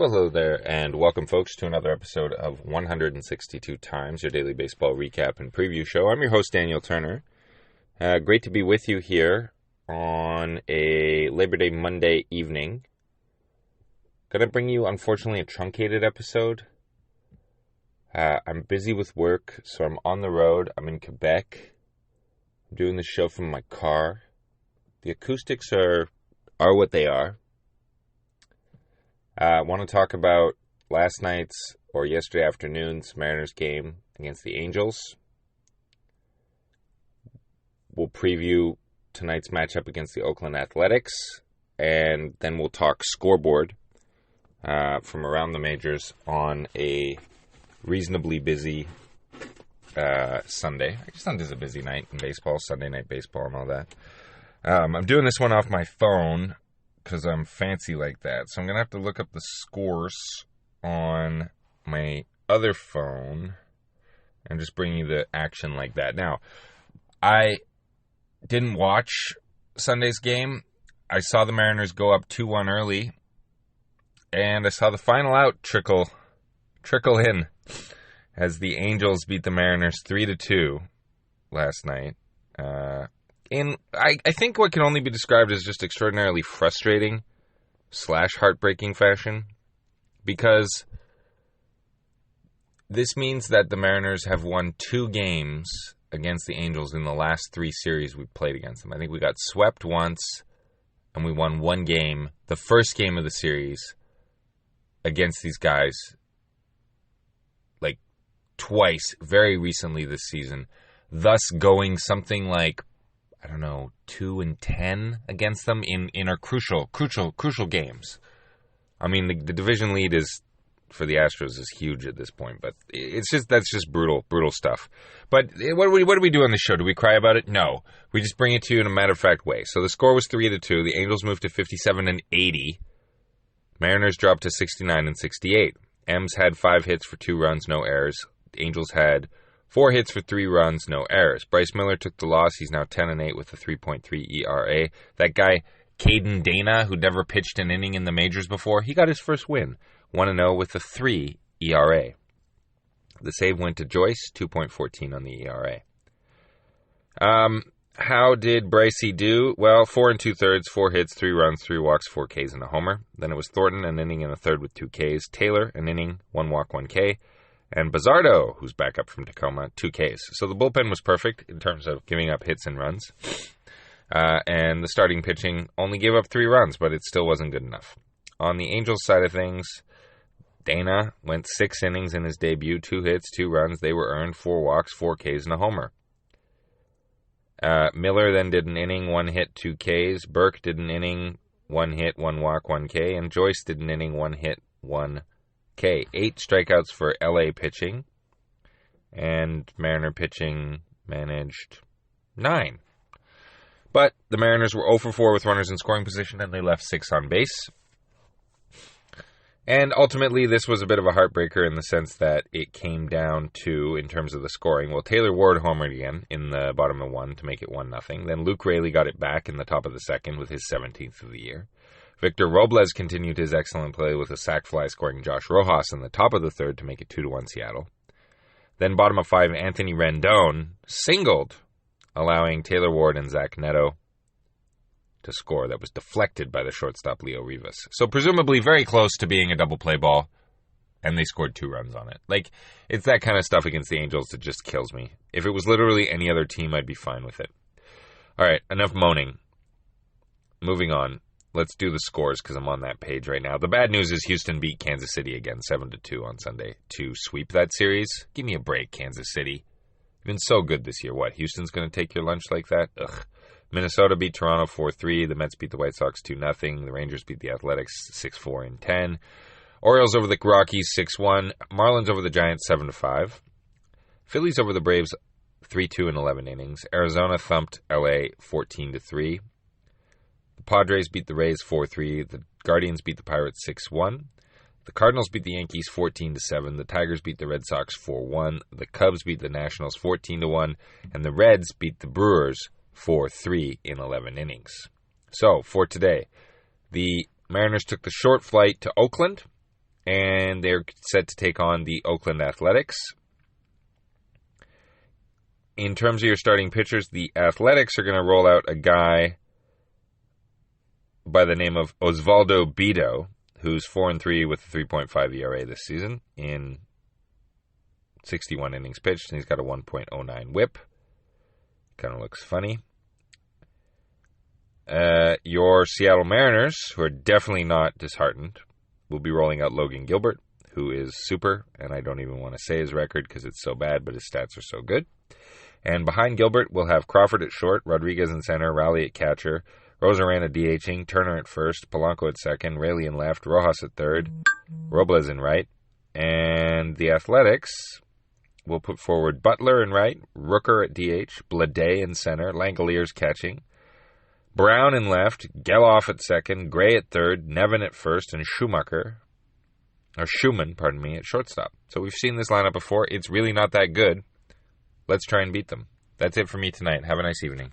Well, hello there, and welcome, folks, to another episode of 162 Times, your daily baseball recap and preview show. I'm your host, Daniel Turner. Great to be with you here on a Labor Day Monday evening. Gonna bring you, unfortunately, a truncated episode. I'm busy with work, so I'm on the road. I'm in Quebec. I'm doing the show from my car. The acoustics are what they are. I want to talk about last night's or yesterday afternoon's Mariners game against the Angels. We'll preview tonight's matchup against the Oakland Athletics, and then we'll talk scoreboard from around the majors on a reasonably busy Sunday. I guess Sunday's a busy night in baseball, Sunday night baseball and all that. I'm doing this one off my phone because I'm fancy like that. So I'm going to have to look up the scores on my other phone and just bring you the action like that. Now, I didn't watch Sunday's game. I saw the Mariners go up 2-1 early, and I saw the final out trickle in as the Angels beat the Mariners 3-2 last night. In, I think what can only be described as just extraordinarily frustrating / heartbreaking fashion, because this means that the Mariners have won 2 games against the Angels in the last 3 series we played against them. I think we got swept once, and we won 1 game, the first game of the series, against these guys, like twice, very recently this season, thus going something like, 2-10 against them in our crucial games. I mean, the division lead is for the Astros is huge at this point, but that's just brutal stuff. But what do we do on the show? Do we cry about it? No, we just bring it to you in a matter-of-fact way. So the score was 3-2. The Angels moved to 57-80. Mariners dropped to 69-68. M's had 5 hits for 2 runs, no errors. The Angels had 4 hits for 3 runs, no errors. Bryce Miller took the loss. He's now 10-8 with a 3.3 ERA. That guy, Caden Dana, who never pitched an inning in the majors before, he got his first win. 1-0 with a 3 ERA. The save went to Joyce, 2.14 on the ERA. How did Brycey do? Well, 4 2/3, 4 hits, 3 runs, 3 walks, 4 Ks, and a homer. Then it was Thornton, an inning and a third with 2 Ks. Taylor, an inning, 1 walk, 1 K. And Bazardo, who's back up from Tacoma, 2 Ks. So the bullpen was perfect in terms of giving up hits and runs. And the starting pitching only gave up 3 runs, but it still wasn't good enough. On the Angels side of things, Dana went 6 innings in his debut, 2 hits, 2 runs. They were earned, 4 walks, 4 Ks, and a homer. Miller then did an inning, 1 hit, 2 Ks. Burke did an inning, 1 hit, 1 walk, 1 K. And Joyce did an inning, 1 hit, 1 K. 8 strikeouts for LA pitching. And Mariner pitching managed 9. But the Mariners were 0 for 4 with runners in scoring position, and they left 6 on base. And ultimately, this was a bit of a heartbreaker in the sense that it came down to, in terms of the scoring, well, Taylor Ward homered again in the bottom of 1 to make it 1-0. Then Luke Raley got it back in the top of the second with his 17th of the year. Victor Robles continued his excellent play with a sac fly, scoring Josh Rojas in the top of the third to make it 2-1 Seattle. Then bottom of 5, Anthony Rendon singled, allowing Taylor Ward and Zach Neto to score. That was deflected by the shortstop Leo Rivas. So presumably very close to being a double play ball, and they scored 2 runs on it. Like, it's that kind of stuff against the Angels that just kills me. If it was literally any other team, I'd be fine with it. All right, enough moaning. Moving on. Let's do the scores because I'm on that page right now. The bad news is Houston beat Kansas City again 7-2 on Sunday to sweep that series. Give me a break, Kansas City. You've been so good this year. What, Houston's going to take your lunch like that? Ugh. Minnesota beat Toronto 4-3. The Mets beat the White Sox 2-0. The Rangers beat the Athletics 6-4 and 10. Orioles over the Rockies 6-1. Marlins over the Giants 7-5. Phillies over the Braves 3-2 in 11 innings. Arizona thumped LA 14-3. The Padres beat the Rays 4-3. The Guardians beat the Pirates 6-1. The Cardinals beat the Yankees 14-7. The Tigers beat the Red Sox 4-1. The Cubs beat the Nationals 14-1. And the Reds beat the Brewers 4-3 in 11 innings. So, for today, the Mariners took the short flight to Oakland. and they're set to take on the Oakland Athletics. In terms of your starting pitchers, the Athletics are going to roll out a guy by the name of Osvaldo Bido, who's 4-3 with a 3.5 ERA this season in 61 innings pitched, and he's got a 1.09 whip. Kind of looks funny. Your Seattle Mariners, who are definitely not disheartened, will be rolling out Logan Gilbert, who is super, and I don't even want to say his record because it's so bad, but his stats are so good. And behind Gilbert, we'll have Crawford at short, Rodriguez in center, Raleigh at catcher, Rosarena DHing, Turner at first, Polanco at second, Raley in left, Rojas at third, Robles in right. And the Athletics will put forward Butler in right, Rooker at DH, Blade in center, Langoliers catching, Brown in left, Geloff at second, Gray at third, Nevin at first, and Schumann, at shortstop. So we've seen this lineup before. It's really not that good. Let's try and beat them. That's it for me tonight. Have a nice evening.